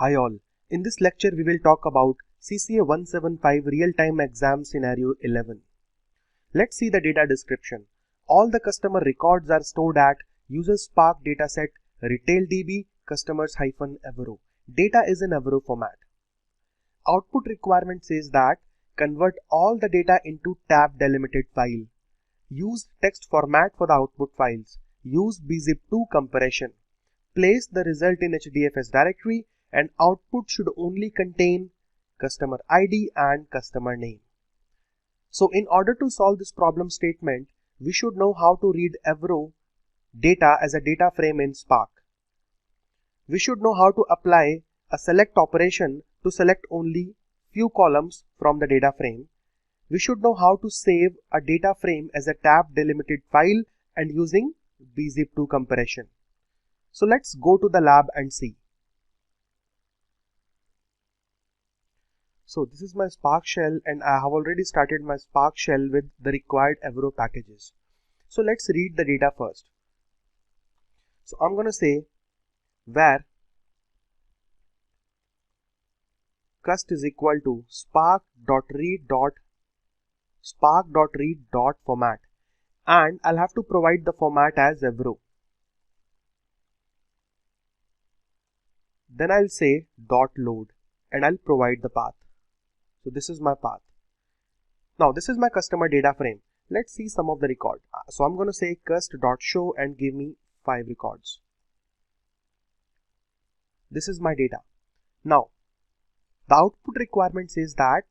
Hi all, in this lecture we will talk about CCA 175 real-time exam scenario 11. Let's see the data description. All the customer records are stored at user Spark dataset retail-db customers-avro. Data is in Avro format. Output requirement says that convert all the data into tab delimited file. Use text format for the output files. Use bzip2 compression. Place the result in HDFS directory and output should only contain customer ID and customer name. So in order to solve this problem statement, we should know how to read Avro data as a data frame in Spark. We should know how to apply a select operation to select only few columns from the data frame. We should know how to save a data frame as a tab delimited file and using bzip2 compression. So let's go to the lab and see. So this is my Spark shell and I have already started my Spark shell with the required Avro packages. So let's read the data first. So I'm going to say var cust is equal to spark.read.format and I'll have to provide the format as Avro. Then I'll say .load and I'll provide the path. So this is my path. Now this is my customer data frame. Let's see some of the record. So I'm going to say cust.show and give me 5 records. This is my data. Now the output requirement says that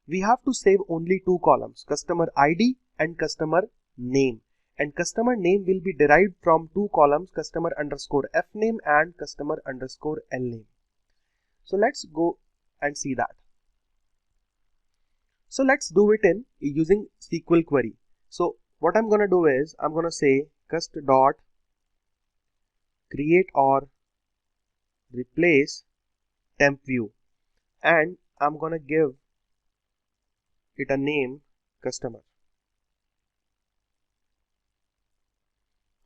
we have to save only 2 columns, customer ID and customer name. And customer name will be derived from 2 columns, customer underscore F name and customer underscore L name. So let's go and see that. So let's do it in using SQL query. So what I'm going to do is I'm going to say cust dot create or replace temp view and I'm going to give it a name customer.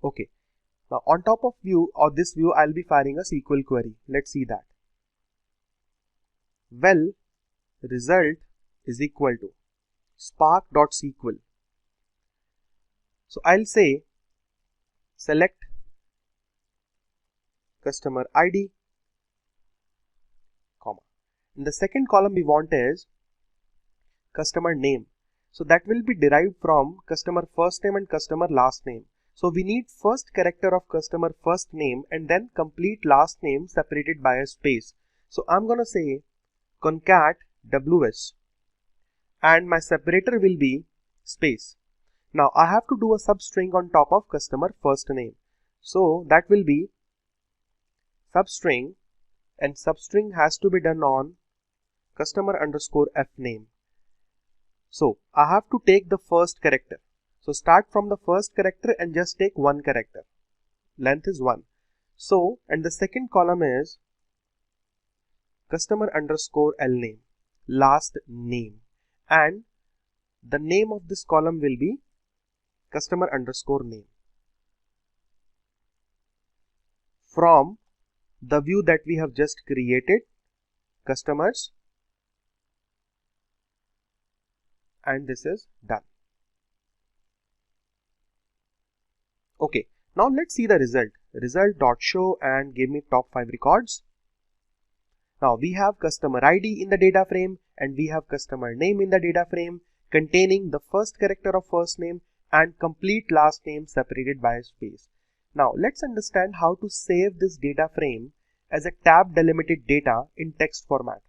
Okay. Now on top of view or this view I'll be firing a SQL query. Let's see that. Well, result is equal to spark.sql. So I'll say select customer ID, comma. In the second column we want is customer name. So that will be derived from customer first name and customer last name. So we need first character of customer first name and then complete last name separated by a space. So I'm going to say concat ws and my separator will be space. Now I have to do a substring on top of customer first name. So that will be substring and substring has to be done on customer underscore F name. So I have to take the first character. So start from the first character and just take one character. Length is 1. So and the second column is customer underscore L name, last name, and the name of this column will be customer underscore name. From the view that we have just created, customers, and this is done. Okay, now let's see the result. Result.show and give me top 5 records. Now we have customer ID in the data frame and we have customer name in the data frame containing the first character of first name and complete last name separated by a space. Now let's understand how to save this data frame as a tab delimited data in text format.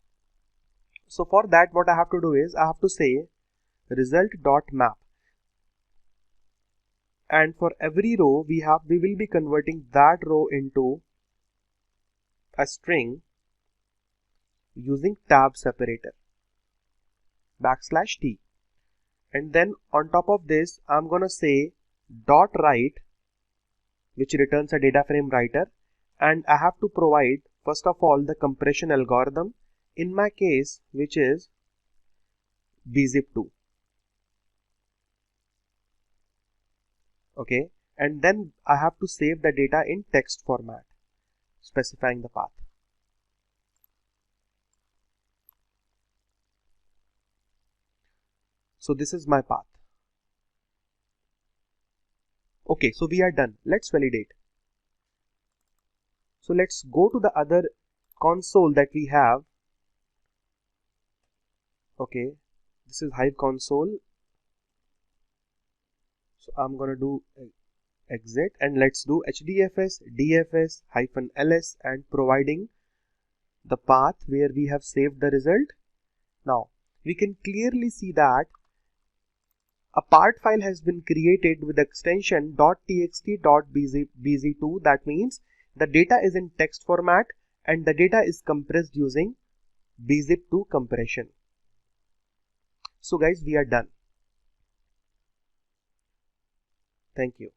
So for that what I have to do is I have to say result.map. And for every row we will be converting that row into a string using tab separator \t, and then on top of this I'm gonna say dot write, which returns a data frame writer, and I have to provide first of all the compression algorithm, in my case which is bzip2. Okay, and then I have to save the data in text format specifying the path. So this is my path. Okay, so we are done. Let's validate. So let's go to the other console that we have. Okay, this is Hive console. So I'm gonna do exit and let's do hdfs dfs-ls and providing the path where we have saved the result. Now we can clearly see that a part file has been created with extension .txt.bz2. That means the data is in text format and the data is compressed using bzip2 compression. So guys, we are done. Thank you.